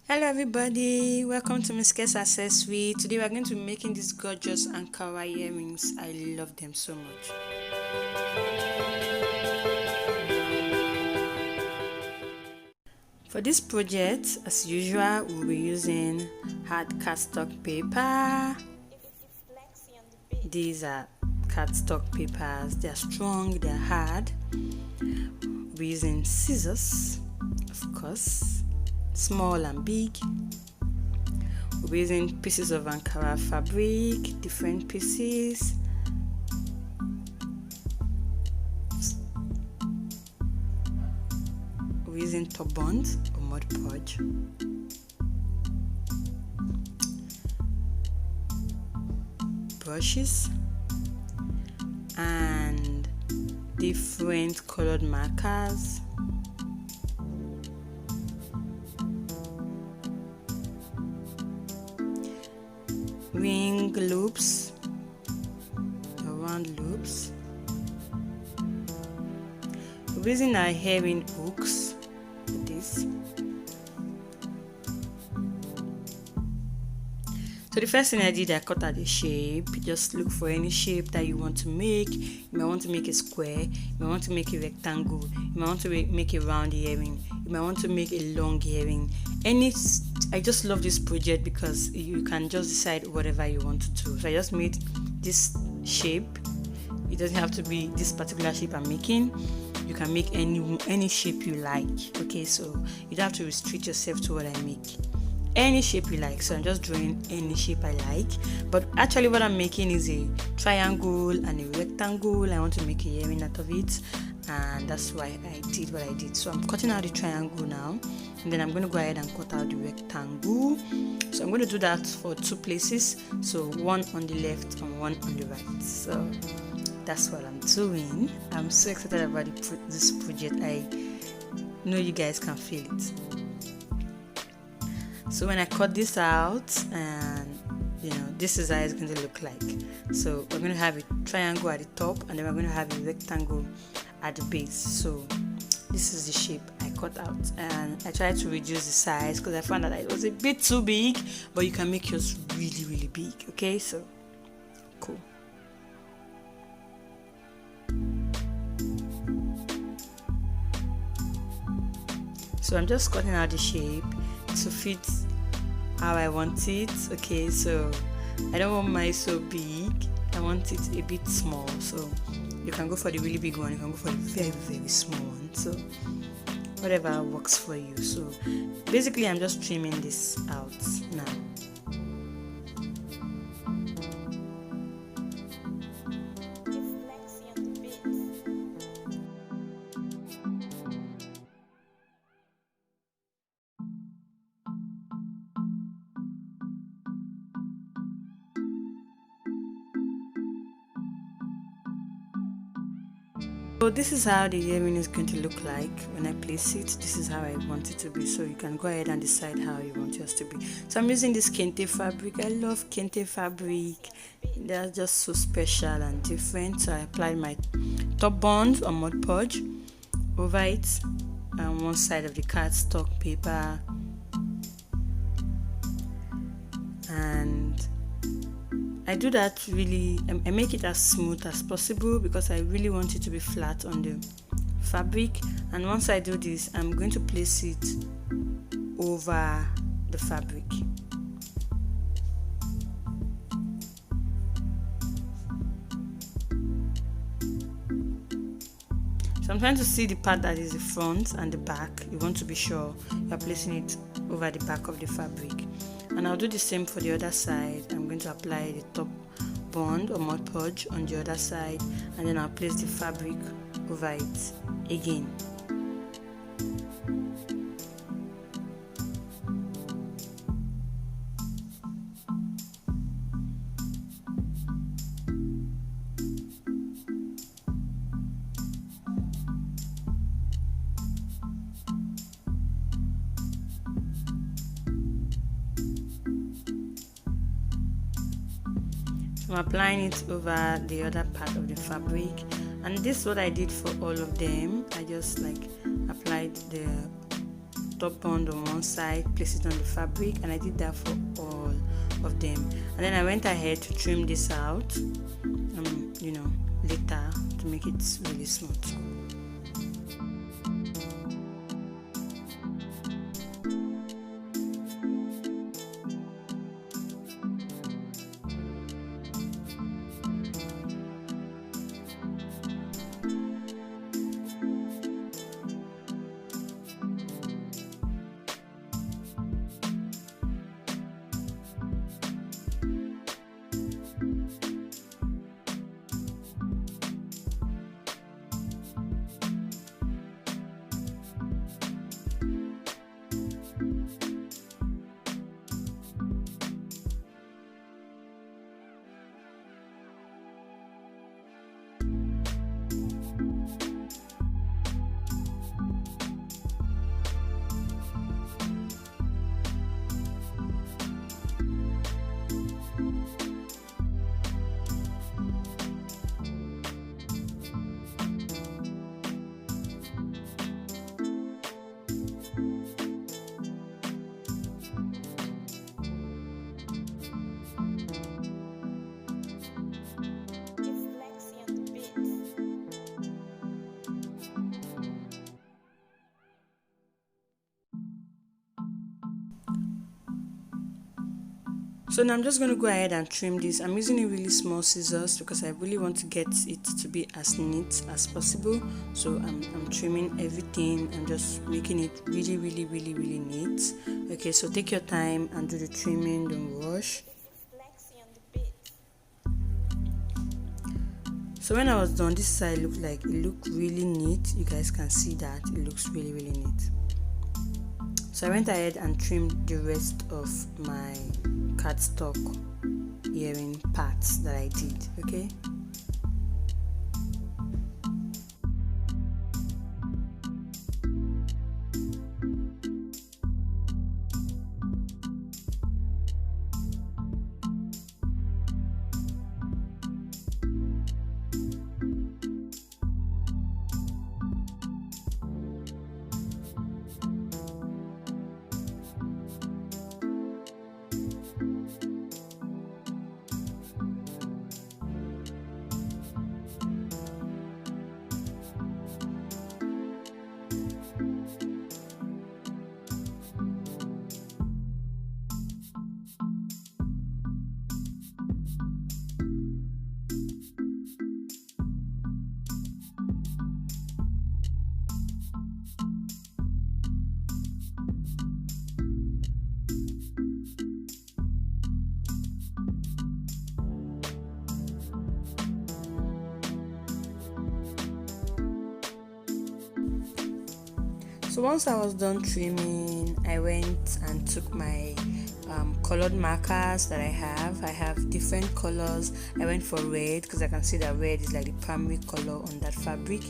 Hello everybody, welcome to Miss K's Accessory. Today we are going to be making these gorgeous Ankara earrings. I love them so much. For this project, as usual, we'll be using hard cardstock paper. These are cardstock papers. They are strong, they are hard. We'll be using scissors, of course, small and big. We'll be using pieces of Ankara fabric, different pieces. We're using top bonds or mod podge. Brushes and different colored markers. Ring loops, round loops. We're using our herring hooks for this. So the first thing I did, I cut out the shape. Just look for any shape that you want to make. You might want to make a square, you might want to make a rectangle, you might want to make a round earring, you might want to make a long earring. I just love this project because you can just decide whatever you want to do. So I just made this shape. It doesn't have to be this particular shape I'm making. You can make any shape you like. Okay, so you don't have to restrict yourself to what I make. Any shape you like. So I'm just drawing any shape I like, but actually what I'm making is a triangle and a rectangle. I want to make a earring out of it, and that's why I did what I did. So I'm cutting out the triangle now, and then I'm going to go ahead and cut out the rectangle. So I'm going to do that for two places, so one on the left and one on the right. So that's what I'm doing. I'm so excited about this project. I know you guys can feel it. So when I cut this out, and this is how it's going to look like. So we're going to have a triangle at the top, and then we're going to have a rectangle at the base. So this is the shape I cut out, and I tried to reduce the size because I found that it was a bit too big, but you can make yours really big. Okay, so cool. So I'm just cutting out the shape to fit how I want it. Okay, so I don't want mine so big, I want it a bit small. So you can go for the really big one, you can go for the very small one, so whatever works for you. So basically I'm just trimming this out now. So this is how the earring is going to look like when I place it. This is how I want it to be, so you can go ahead and decide how you want yours to be. So I'm using this kente fabric. I love kente fabric. They're just so special and different. So I applied my top bond or mod podge over it on one side of the cardstock paper, and I do that really, I make it as smooth as possible because I really want it to be flat on the fabric. And once I do this, I'm going to place it over the fabric. So I'm trying to see the part that is the front and the back. You want to be sure you're placing it over the back of the fabric. And I'll do the same for the other side. I'm going to apply the top bond or mod podge on the other side, and then I'll place the fabric over it again. I'm applying it over the other part of the fabric, and this is what I did for all of them. I just applied the top bond on one side, place it on the fabric, and I did that for all of them. And then I went ahead to trim this out you know, later to make it really smooth. So now I'm just going to go ahead and trim this. I'm using a really small scissors because I really want to get it to be as neat as possible. So I'm trimming everything and just making it really neat. Okay, so take your time and do the trimming, don't rush. So when I was done, this side looked really neat. You guys can see that it looks really neat. So I went ahead and trimmed the rest of my cardstock earring parts that I did. Okay. So once I was done trimming, I went and took my colored markers that I have different colors. I went for red because I can see that red is like the primary color on that fabric,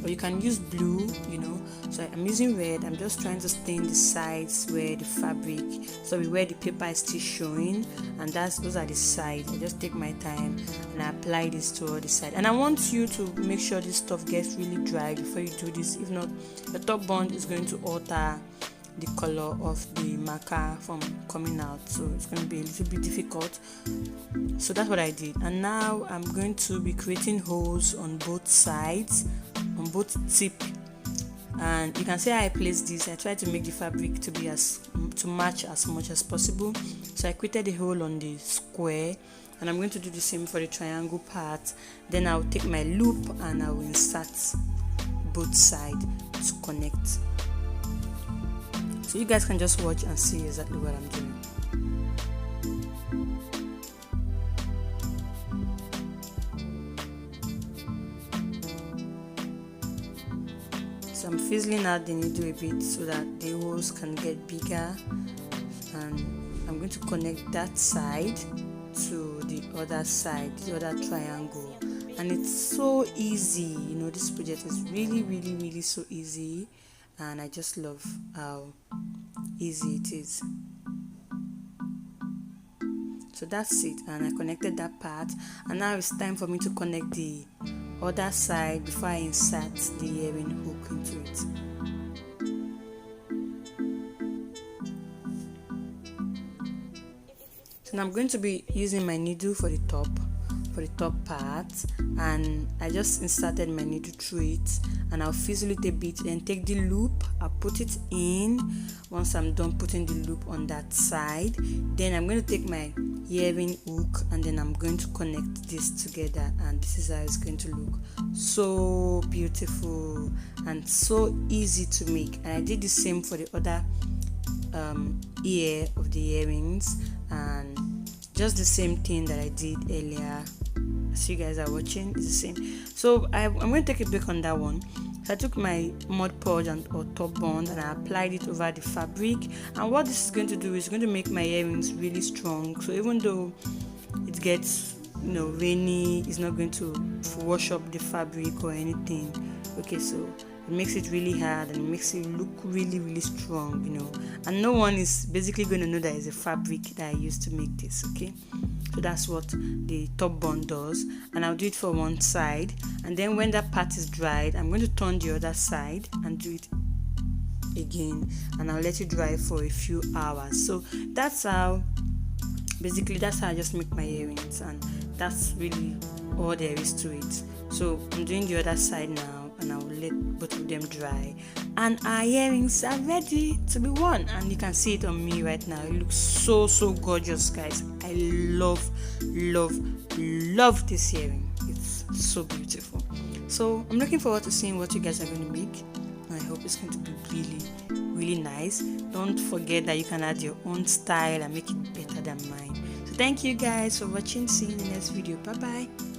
or you can use blue, you know. So I'm using red. I'm just trying to stain the sides where the fabric, so where the paper is still showing, and those are the sides. I just take my time and I apply this to all the side, and I want you to make sure this stuff gets really dry before you do this. If not, the top bond is going to alter the color of the marker from coming out, so it's going to be a little bit difficult. So that's what I did, and now I'm going to be creating holes on both sides, on both tip. And you can see how I placed this. I tried to make the fabric to match as much as possible. So I created a hole on the square, and I'm going to do the same for the triangle part. Then I'll take my loop and I will insert both sides to connect. So you guys can just watch and see exactly what I'm doing. So I'm fizzling out the needle a bit so that the holes can get bigger, and I'm going to connect that side to the other side, the other triangle. And it's so easy, you know, this project is really so easy, and I just love how easy it is. So that's it, and I connected that part, and now it's time for me to connect the other side before I insert the earring hook into it. So now I'm going to be using my needle for the top part, and I just inserted my needle through it, and I'll fizzle it a bit, then take the loop, I'll put it in. Once I'm done putting the loop on that side, then I'm going to take my earring hook, and then I'm going to connect this together, and this is how it's going to look. So beautiful and so easy to make. And I did the same for the other ear of the earrings, and just the same thing that I did earlier. As you guys are watching, it's the same. So I'm going to take a break on that one. So I took my mod podge or top bond, and I applied it over the fabric. And what this is going to do is going to make my earrings really strong. So even though it gets rainy, it's not going to wash up the fabric or anything. Okay, so it makes it really hard and it makes it look really, really strong, and no one is basically going to know that it's a fabric that I used to make this. Okay, so that's what the top bond does, and I'll do it for one side, and then when that part is dried, I'm going to turn the other side and do it again, and I'll let it dry for a few hours. So that's how I just make my earrings, and that's really all there is to it. So I'm doing the other side now, and I will let both of them dry, and our earrings are ready to be worn. And you can see it on me right now. It looks so gorgeous, guys. I love this earring. It's so beautiful. So I'm looking forward to seeing what you guys are going to make. I hope it's going to be really nice. Don't forget that you can add your own style and make it better than mine. So thank you guys for watching. See you in the next video. Bye bye.